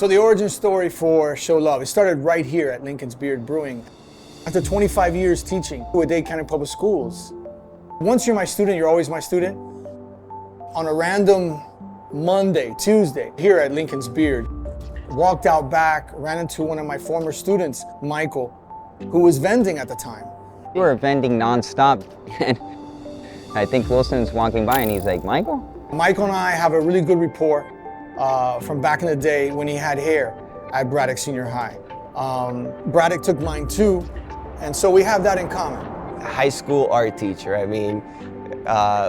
So the origin story for Show Love, it started right here at Lincoln's Beard Brewing. After 25 years teaching at Dade County Public Schools, once you're my student, you're always my student. On a random Monday, Tuesday, here at Lincoln's Beard, walked out back, ran into one of my former students, Michael, who was vending at the time. We were vending nonstop, and I think Wilson's walking by and he's like, Michael? Michael and I have a really good rapport from back in the day when he had hair at Braddock Senior High. Braddock took mine too, and so we have that in common. High school art teacher, I mean,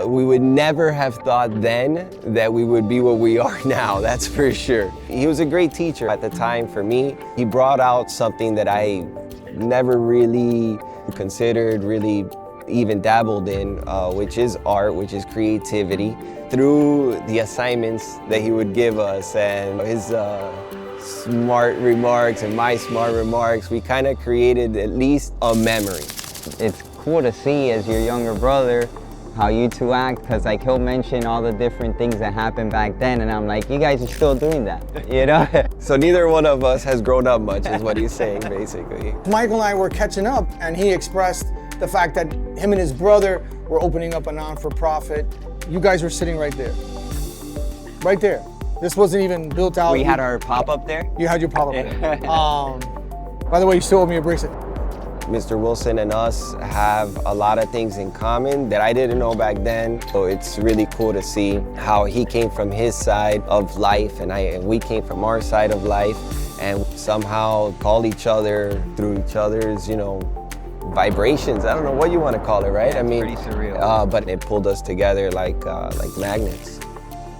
we would never have thought then that we would be what we are now, that's for sure. He was a great teacher at the time for me. He brought out something that I never really considered, really even dabbled in, which is art, which is creativity. Through the assignments that he would give us and his smart remarks and my smart remarks, we kind of created at least a memory. It's cool to see as your younger brother how you two act, because like he'll mention all the different things that happened back then, and I'm like, you guys are still doing that, you know? So neither one of us has grown up much is what he's saying, basically. Michael and I were catching up, and he expressed the fact that him and his brother were opening up a non-for-profit. You guys were sitting right there. Right there. This wasn't even built out. We had our pop-up there? You had your pop-up there. By the way, you still owe me a bracelet. Mr. Wilson and us have a lot of things in common that I didn't know back then. So it's really cool to see how he came from his side of life and we came from our side of life, and somehow call each other through each other's, you know, vibrations. I don't know what you want to call it, right? I mean, pretty surreal. But it pulled us together like magnets.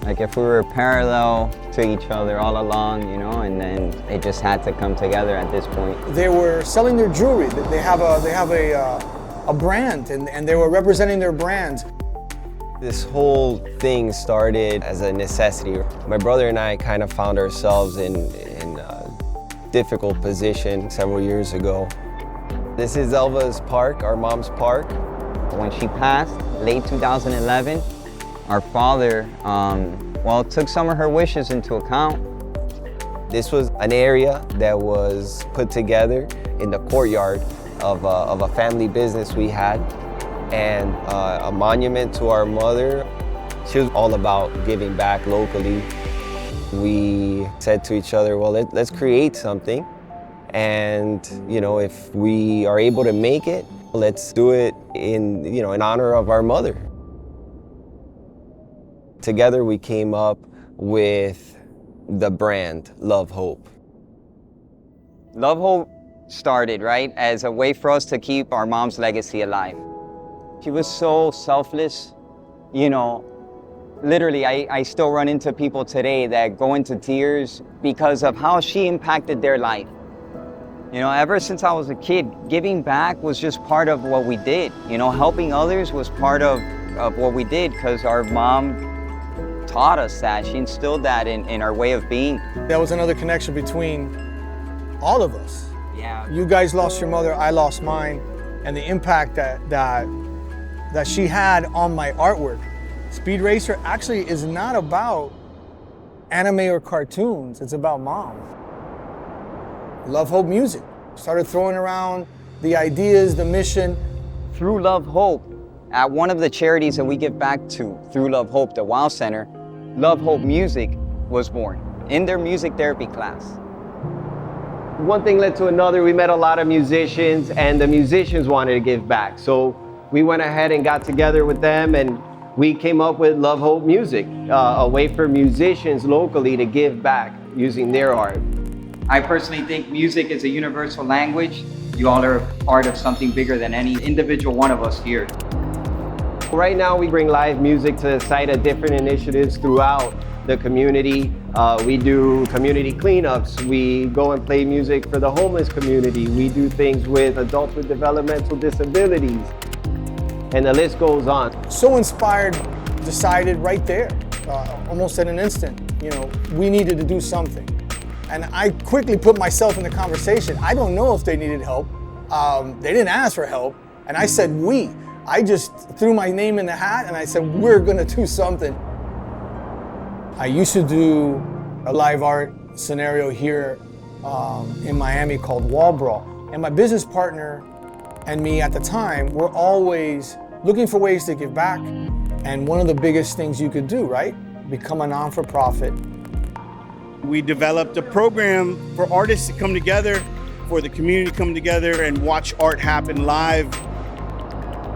Like if we were parallel to each other all along, you know, and then it just had to come together at this point. They were selling their jewelry. They have a brand, and they were representing their brand. This whole thing started as a necessity. My brother and I kind of found ourselves in a difficult position several years ago. This is Elva's park, our mom's park. When she passed, late 2011, our father, took some of her wishes into account. This was an area that was put together in the courtyard of a family business we had, and a monument to our mother. She was all about giving back locally. We said to each other, well, let's create something. And, you know, if we are able to make it, let's do it in honor of our mother. Together we came up with the brand Love Hope. Love Hope started, right, as a way for us to keep our mom's legacy alive. She was so selfless, you know. Literally, I still run into people today that go into tears because of how she impacted their life. You know, ever since I was a kid, giving back was just part of what we did. You know, helping others was part of what we did because our mom taught us that. She instilled that in our way of being. That was another connection between all of us. Yeah. You guys lost your mother, I lost mine, and the impact that she had on my artwork. Speed Racer actually is not about anime or cartoons, it's about mom. Love Hope Music. Started throwing around the ideas, the mission. Through Love Hope, at one of the charities that we give back to through Love Hope, the WOW Center, Love Hope Music was born in their music therapy class. One thing led to another. We met a lot of musicians, and the musicians wanted to give back. So we went ahead and got together with them, and we came up with Love Hope Music, a way for musicians locally to give back using their art. I personally think music is a universal language. You all are part of something bigger than any individual one of us here. Right now we bring live music to the site at different initiatives throughout the community. We do community cleanups. We go and play music for the homeless community. We do things with adults with developmental disabilities. And the list goes on. So inspired, decided right there, almost in an instant, you know, we needed to do something. And I quickly put myself in the conversation. I don't know if they needed help. They didn't ask for help. And I said, we. I just threw my name in the hat and I said, we're gonna do something. I used to do live art scenario here in Miami called Wall Brawl. And my business partner and me at the time were always looking for ways to give back. And one of the biggest things you could do, right? Become a non-for-profit. We developed a program for artists to come together, for the community to come together and watch art happen live.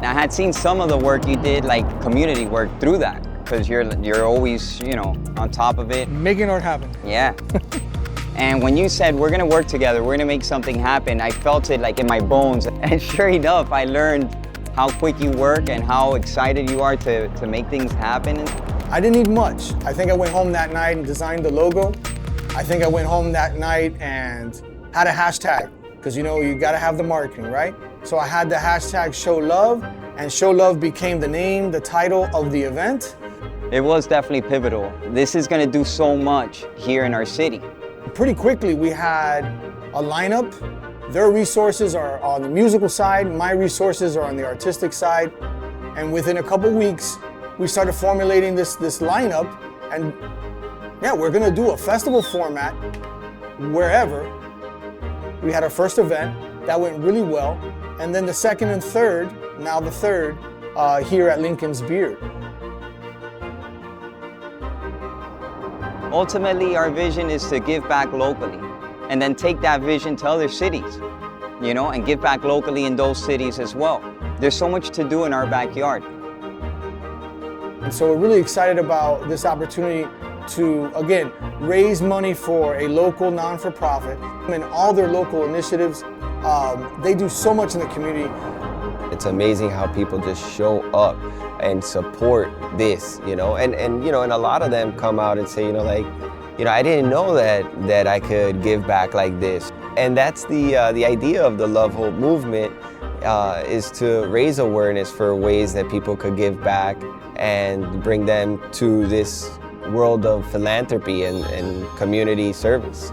I had seen some of the work you did, like community work, through that, because you're always, on top of it. Making art happen. Yeah. And when you said, we're gonna work together, we're gonna make something happen, I felt it like in my bones. And sure enough, I learned how quick you work and how excited you are to make things happen. I didn't need much. I think I went home that night and designed the logo. I think I went home that night and had a hashtag, because you gotta have the marketing, right? So I had the hashtag Show Love, and Show Love became the name, the title of the event. It was definitely pivotal. This is gonna do so much here in our city. Pretty quickly, we had a lineup. Their resources are on the musical side, my resources are on the artistic side. And within a couple weeks, we started formulating this lineup. And yeah, we're gonna do a festival format wherever. We had our first event, that went really well. And then the second and third, now the third, here at Lincoln's Beard. Ultimately, our vision is to give back locally and then take that vision to other cities, and give back locally in those cities as well. There's so much to do in our backyard. And so we're really excited about this opportunity to, again, raise money for a local non-for-profit and all their local initiatives. They do so much in the community. It's amazing how people just show up and support this, and a lot of them come out and say, I didn't know that I could give back like this. And that's the idea of the Love Hope movement, is to raise awareness for ways that people could give back and bring them to this world of philanthropy and community service.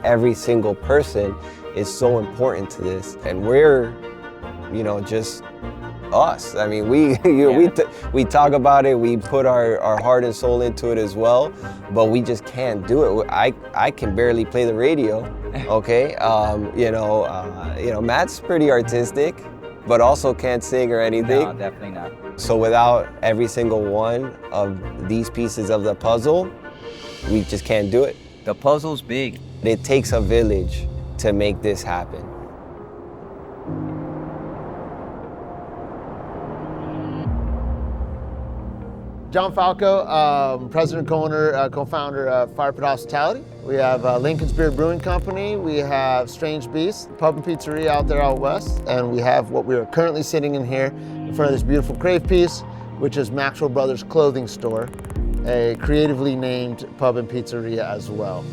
Every single person is so important to this, and we're, just us. I mean, we talk about it, we put our heart and soul into it as well, but we just can't do it. I can barely play the radio, okay? Matt's pretty artistic, but also can't sing or anything. No, definitely not. So without every single one of these pieces of the puzzle, we just can't do it. The puzzle's big. It takes a village to make this happen. John Falco, president, co-owner, co-founder of Fire Pit Hospitality. We have Lincoln's Beard Brewing Company. We have Strange Beast, pub and pizzeria out there out west. And we have what we are currently sitting in here in front of this beautiful crave piece, which is Maxwell Brothers Clothing Store, a creatively named pub and pizzeria as well.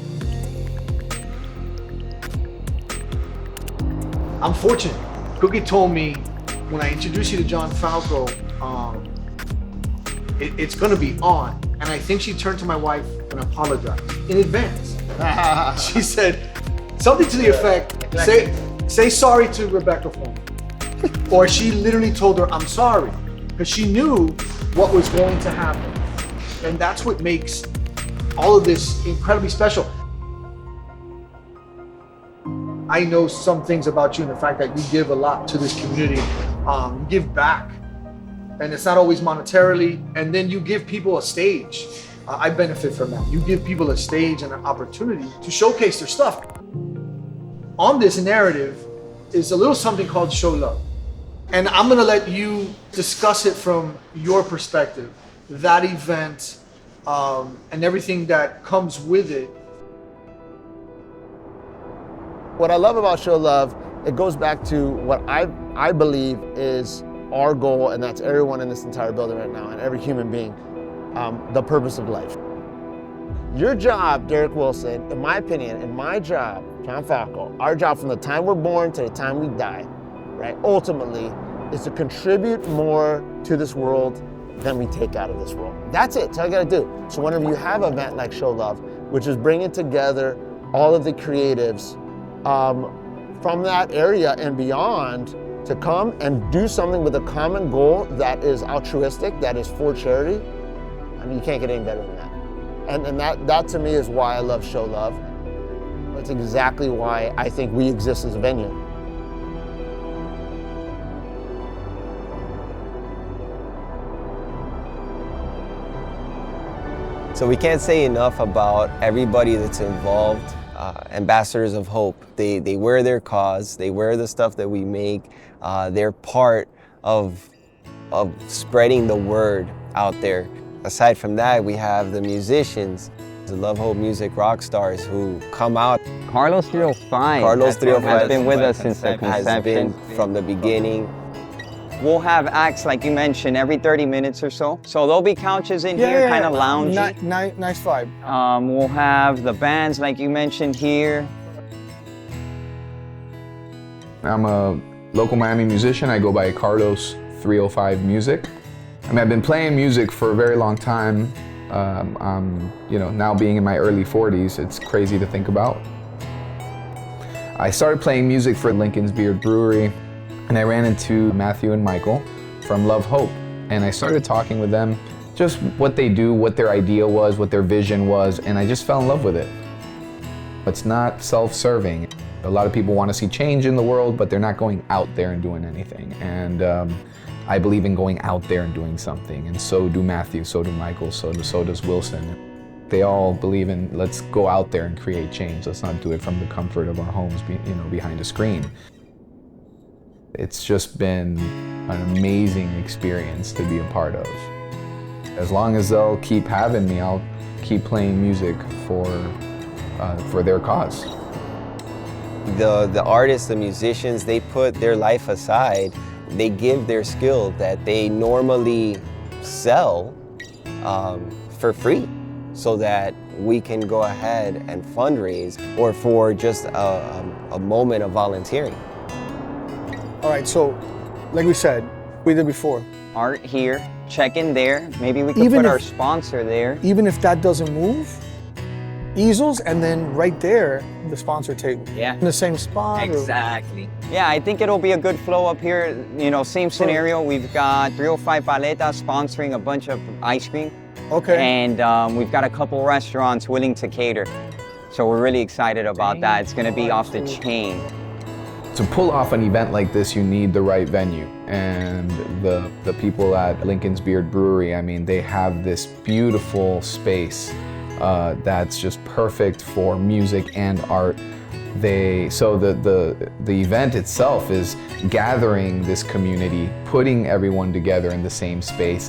I'm fortunate. Cookie told me when I introduced you to John Falco, it's gonna be on. And I think she turned to my wife and apologized in advance. She said something to the effect, say sorry to Rebecca for me. Or she literally told her, I'm sorry, because she knew what was going to happen. And that's what makes all of this incredibly special. I know some things about you and the fact that you give a lot to this community. You give back. And it's not always monetarily, and then you give people a stage. I benefit from that. You give people a stage and an opportunity to showcase their stuff. On this narrative is a little something called Show Love. And I'm gonna let you discuss it from your perspective, that event, and everything that comes with it. What I love about Show Love, it goes back to what I believe is our goal, and that's everyone in this entire building right now and every human being, the purpose of life. Your job, Derek Wilson, in my opinion, and my job, John Falco, our job from the time we're born to the time we die, right, ultimately, is to contribute more to this world than we take out of this world. That's it, that's all you gotta do. So whenever you have an event like Show Love, which is bringing together all of the creatives from that area and beyond, to come and do something with a common goal that is altruistic, that is for charity, I mean, you can't get any better than that. And that to me is why I love Show Love. That's exactly why I think we exist as a venue. So we can't say enough about everybody that's involved. Ambassadors of Hope. They wear their cause. They wear the stuff that we make. They're part of spreading the word out there. Aside from that, we have the musicians, the Love Hope Music rock stars who come out. Carlos 305. Carlos 305 has been with us since the has conception. been from the beginning. We'll have acts, like you mentioned, every 30 minutes or so. So there'll be couches in here, kind of loungy. Nice vibe. We'll have the bands, like you mentioned here. I'm a local Miami musician. I go by Carlos 305 Music. I mean, I've been playing music for a very long time. I'm, now being in my early 40s, it's crazy to think about. I started playing music for Lincoln's Beard Brewery, and I ran into Matthew and Michael from Love Hope, and I started talking with them, just what they do, what their idea was, what their vision was, and I just fell in love with it. It's not self-serving. A lot of people want to see change in the world, but they're not going out there and doing anything. And I believe in going out there and doing something, and so do Matthew, so do Michael, so does Wilson. They all believe in, let's go out there and create change. Let's not do it from the comfort of our homes, behind a screen. It's just been an amazing experience to be a part of. As long as they'll keep having me, I'll keep playing music for their cause. The artists, the musicians, they put their life aside. They give their skill that they normally sell for free so that we can go ahead and fundraise or for just a moment of volunteering. All right, so like we said, we did before. Art here, check in there. Maybe we could put our sponsor there. Even if that doesn't move, easels, and then right there, the sponsor table. Yeah. In the same spot. Exactly. Yeah, I think it'll be a good flow up here. Same scenario. We've got 305 Paleta sponsoring a bunch of ice cream. Okay. And we've got a couple restaurants willing to cater. So we're really excited about that. It's gonna be off the chain. To pull off an event like this, you need the right venue. And the people at Lincoln's Beard Brewery, I mean, they have this beautiful space that's just perfect for music and art. So the event itself is gathering this community, putting everyone together in the same space.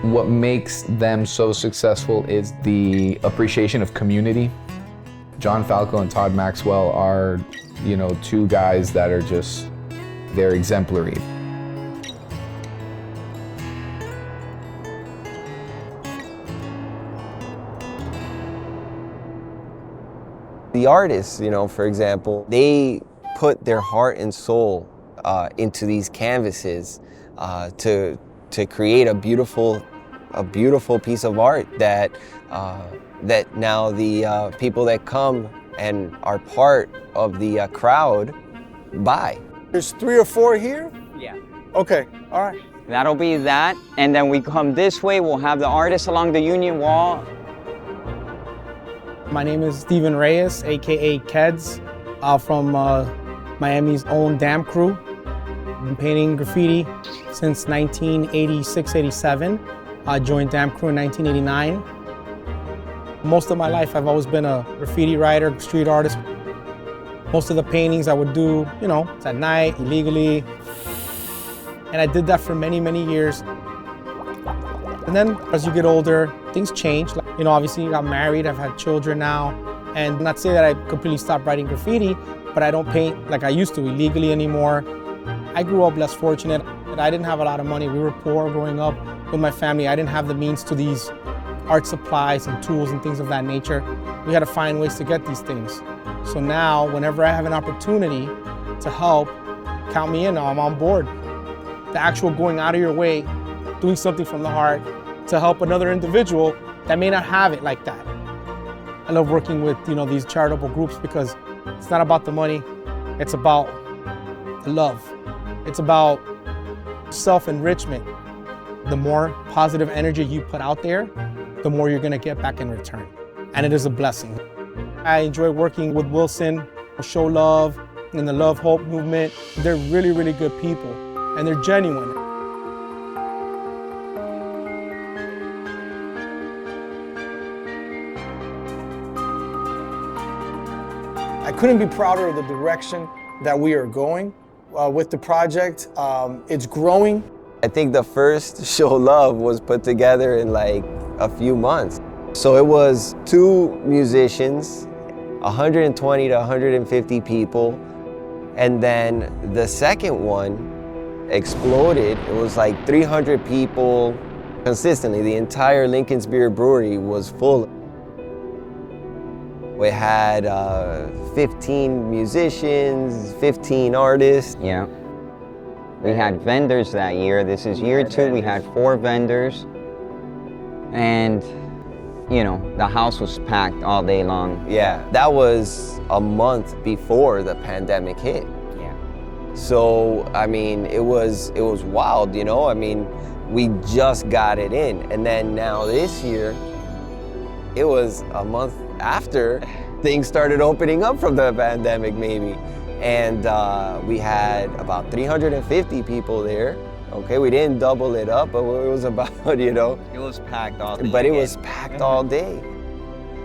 What makes them so successful is the appreciation of community. John Falco and Todd Maxwell are, two guys that are they're exemplary. The artists, for example, they put their heart and soul into these canvases to create a beautiful piece of art that now the people that come and are part of the crowd buy. There's 3 or 4 here? Yeah. Okay, all right. That'll be that. And then we come this way, we'll have the artists along the Union Wall. My name is Steven Reyes, AKA Keds, from Miami's own Dam Crew. I've been painting graffiti since 1986-87. I joined Dam Crew in 1989. Most of my life, I've always been a graffiti writer, street artist. Most of the paintings I would do, at night, illegally. And I did that for many, many years. And then as you get older, things change. Obviously I got married, I've had children now. And not to say that I completely stopped writing graffiti, but I don't paint like I used to illegally anymore. I grew up less fortunate. I didn't have a lot of money. We were poor growing up with my family. I didn't have the means to these art supplies and tools and things of that nature. We had to find ways to get these things. So now, whenever I have an opportunity to help, count me in, I'm on board. The actual going out of your way, doing something from the heart to help another individual that may not have it like that. I love working with these charitable groups because it's not about the money, it's about the love. It's about self-enrichment. The more positive energy you put out there, the more you're gonna get back in return. And it is a blessing. I enjoy working with Wilson, Show Love, and the Love Hope movement. They're really, really good people, and they're genuine. I couldn't be prouder of the direction that we are going with the project. It's growing. I think the first Show Love was put together in like a few months. So it was 2 musicians, 120 to 150 people. And then the second one exploded. It was like 300 people consistently. The entire Lincoln's Beard Brewery was full. We had 15 musicians, 15 artists. Yeah. We had vendors that year. This is year 2. We had 4 vendors. And, you know, the house was packed all day long. Yeah, that was a month before the pandemic hit. Yeah. So, I mean, it was wild, you know? I mean, we just got it in. And then now this year, it was a month after things started opening up from the pandemic, maybe. And we had about 350 people there. Okay, we didn't double it up, but it was about, you know. It was packed all day. But it was packed all day.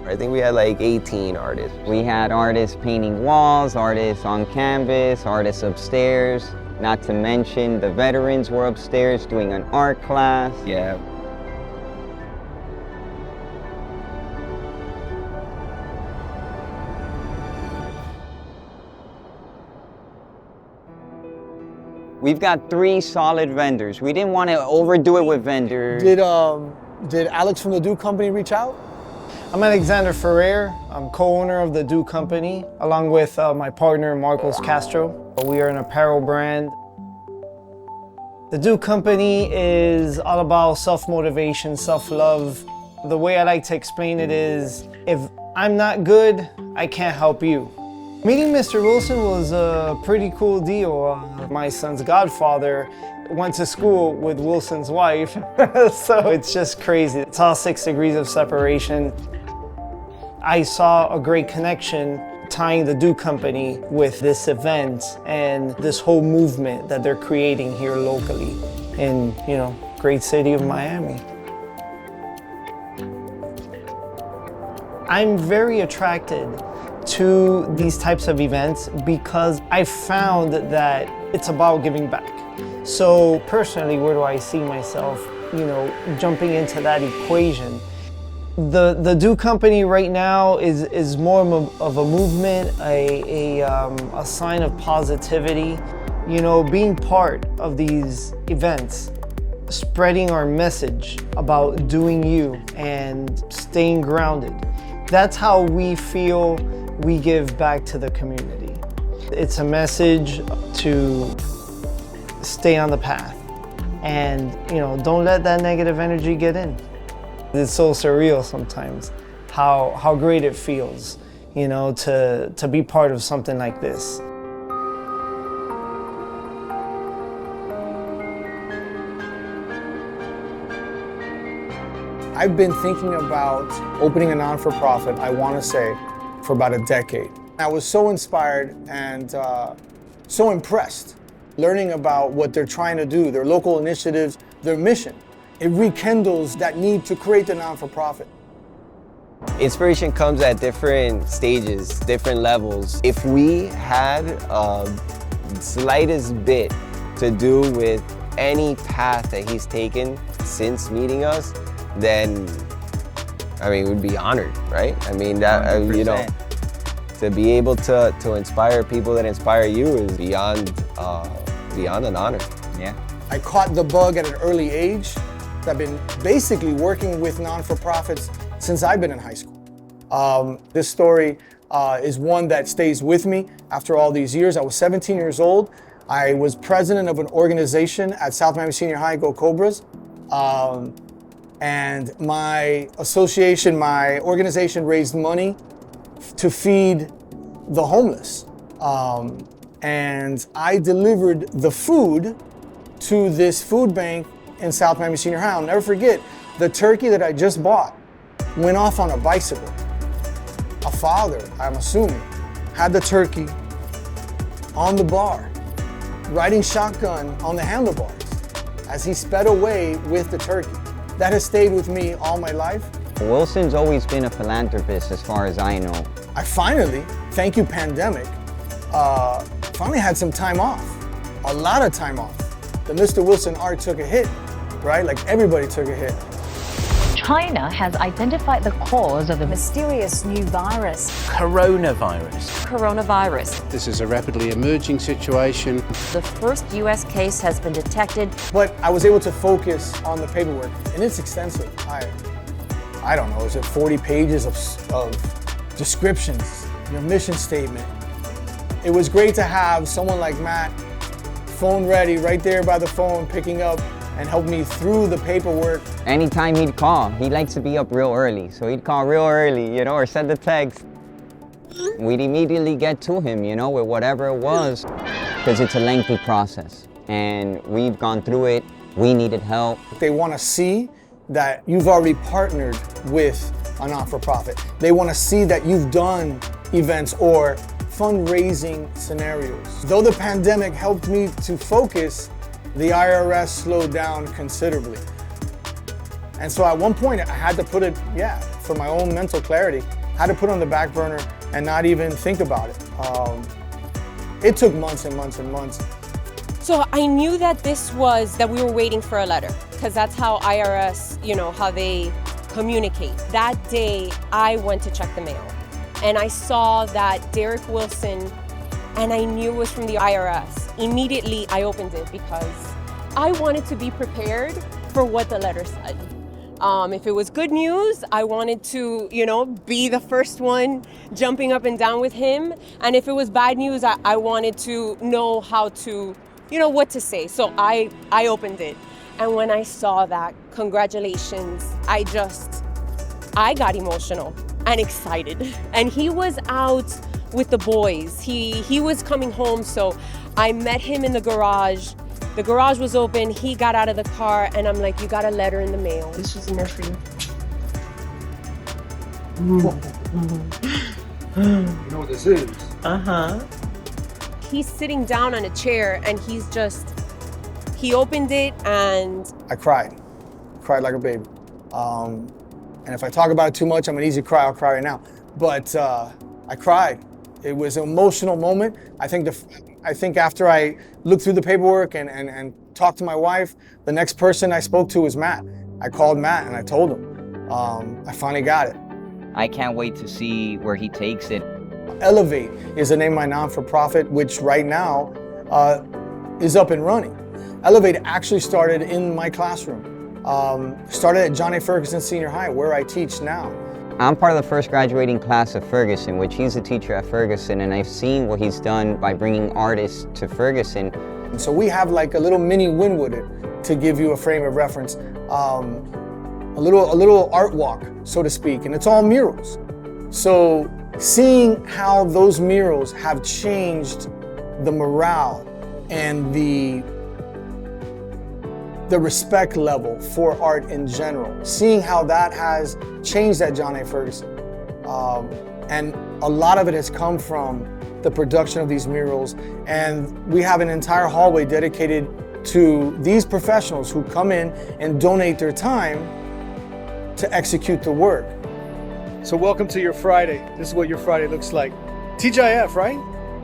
I think we had like 18 artists. We had artists painting walls, artists on canvas, artists upstairs. Not to mention the veterans were upstairs doing an art class. Yeah. We've got 3 solid vendors. We didn't want to overdo it with vendors. Did Alex from the Dew Company reach out? I'm Alexander Ferrer. I'm co-owner of the Dew Company, along with my partner, Marcos Castro. We are an apparel brand. The Dew Company is all about self-motivation, self-love. The way I like to explain it is, if I'm not good, I can't help you. Meeting Mr. Wilson was a pretty cool deal. My son's godfather went to school with Wilson's wife, so it's just crazy. It's all 6 degrees of separation. I saw a great connection tying the Dew Company with this event and this whole movement that they're creating here locally in, you know, great city of Miami. I'm very attracted to these types of events because I found that it's about giving back. So personally, where do I see myself, you know, jumping into that equation? The Dew Company right now is more of a movement, a sign of positivity. You know, being part of these events, spreading our message about doing you and staying grounded. That's how we feel we give back to the community. It's a message to stay on the path and, you know, don't let that negative energy get in. It's so surreal sometimes how great it feels, you know, to be part of something like this. I've been thinking about opening a non-for-profit, I want to say, for about a decade. I was so inspired and so impressed learning about what they're trying to do, their local initiatives, their mission. It rekindles that need to create the non-for-profit. Inspiration comes at different stages, different levels. If we had slightest bit to do with any path that he's taken since meeting us, then, I mean, we'd be honored, right? I mean, that, you know, to be able to inspire people that inspire you is beyond an honor. Yeah. I caught the bug at an early age. I've been basically working with non-for-profits since I've been in high school. This story is one that stays with me after all these years. I was 17 years old. I was president of an organization at South Miami Senior High, Go Cobras. And my organization raised money to feed the homeless. And I delivered the food to this food bank in South Miami Senior High. I'll never forget the turkey that I just bought went off on a bicycle. A father, I'm assuming, had the turkey on the bar, riding shotgun on the handlebars as he sped away with the turkey. That has stayed with me all my life. Wilson's always been a philanthropist as far as I know. I finally, thank you pandemic, finally had some time off, a lot of time off. The Mr. Wilson art took a hit, right? Like everybody took a hit. China has identified the cause of the mysterious new virus. Coronavirus. Coronavirus. This is a rapidly emerging situation. The first US case has been detected. But I was able to focus on the paperwork, and it's extensive. I don't know, is it 40 pages of descriptions, your mission statement. It was great to have someone like Matt, phone ready, right there by the phone, picking up and help me through the paperwork. Anytime he'd call, he likes to be up real early. So he'd call real early, or send a text. We'd immediately get to him, with whatever it was, because it's a lengthy process. And we've gone through it, we needed help. They want to see that you've already partnered with a not-for-profit. They want to see that you've done events or fundraising scenarios. Though the pandemic helped me to focus, the IRS slowed down considerably. And so at one point I had to put it, for my own mental clarity, I had to put it on the back burner and not even think about it. It took months and months and months. So I knew that that we were waiting for a letter, because that's how IRS, how they communicate. That day I went to check the mail and I saw that Derek Wilson, and I knew it was from the IRS. Immediately I opened it because I wanted to be prepared for what the letter said. If it was good news, I wanted to, be the first one jumping up and down with him. And if it was bad news, I wanted to know how to, what to say. So I opened it. And when I saw that, congratulations, I got emotional and excited. And he was out with the boys. He was coming home, so I met him in the garage. The garage was open, he got out of the car, and I'm like, you got a letter in the mail. This is in there for you. You know what this is? Uh-huh. He's sitting down on a chair, and he opened it, and I cried like a baby. And if I talk about it too much, I'm an easy cry, I'll cry right now. But I cried. It was an emotional moment. I think after I looked through the paperwork and talked to my wife, the next person I spoke to was Matt. I called Matt and I told him. I finally got it. I can't wait to see where he takes it. Elevate is the name of my non-for-profit, which right now is up and running. Elevate actually started in my classroom. Started at John A. Ferguson Senior High, where I teach now. I'm part of the first graduating class of Ferguson, which he's a teacher at Ferguson, and I've seen what he's done by bringing artists to Ferguson. And so we have like a little mini Winwood, to give you a frame of reference, a little art walk, so to speak, and it's all murals. So seeing how those murals have changed the morale and the respect level for art in general, seeing how that has changed at John A. Ferguson. And a lot of it has come from the production of these murals, and we have an entire hallway dedicated to these professionals who come in and donate their time to execute the work. So welcome to your Friday. This is what your Friday looks like. TGIF, right?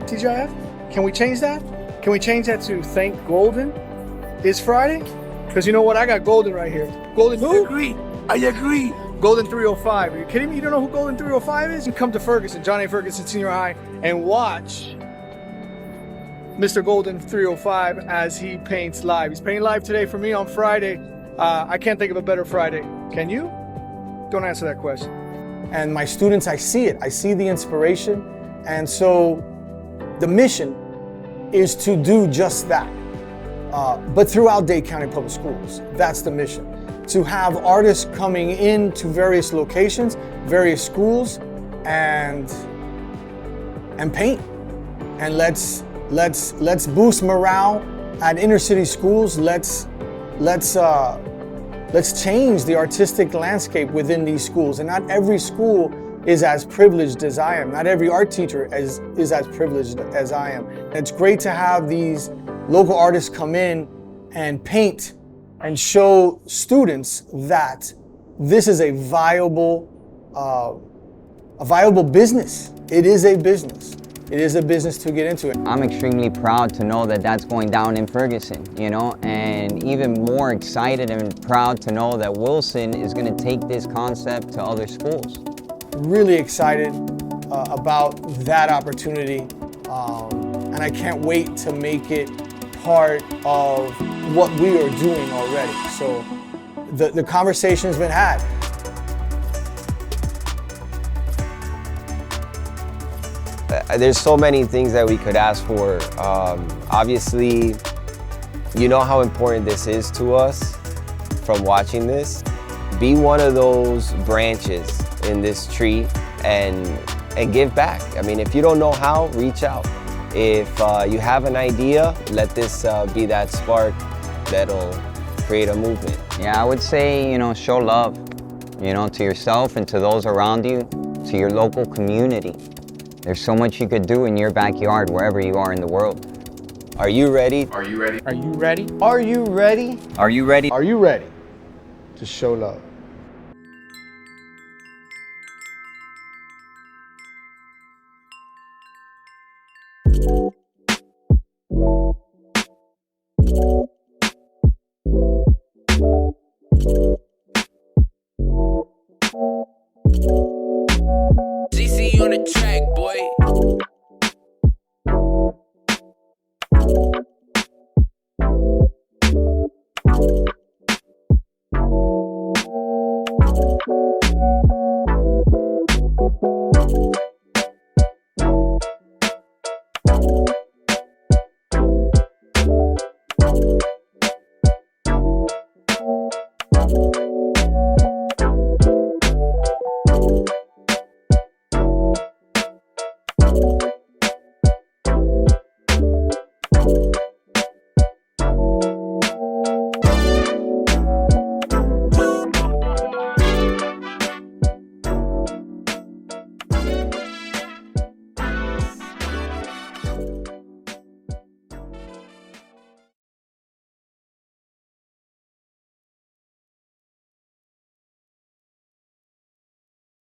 TGIF? Can we change that? Can we change that to Thank Golden is Friday? Because you know what? I got Golden right here. Golden, who? I agree. Golden 305. Are you kidding me? You don't know who Golden 305 is? You come to Ferguson, John A. Ferguson Senior High, and watch Mr. Golden 305 as he paints live. He's painting live today for me on Friday. I can't think of a better Friday. Can you? Don't answer that question. And my students, I see it. I see the inspiration. And so the mission is to do just that. But throughout Dade County Public Schools, that's the mission. To have artists coming into various locations, various schools, and paint. And let's boost morale at inner city schools. Let's Let's change the artistic landscape within these schools. And not every school is as privileged as I am. Not every art teacher is as privileged as I am. And it's great to have these local artists come in and paint and show students that this is a viable business. It is a business. It is a business to get into it. I'm extremely proud to know that that's going down in Ferguson, you know, and even more excited and proud to know that Wilson is going to take this concept to other schools. Really excited about that opportunity, and I can't wait to make it part of what we are doing already. So the conversation's been had. There's so many things that we could ask for. Obviously, you know how important this is to us from watching this. Be one of those branches in this tree and give back. I mean, if you don't know how, reach out. If you have an idea, let this be that spark that'll create a movement. Yeah, I would say, you know, show love, you know, to yourself and to those around you, to your local community. There's so much you could do in your backyard, wherever you are in the world. Are you ready? Are you ready? Are you ready? Are you ready? Are you ready? Are you ready to show love?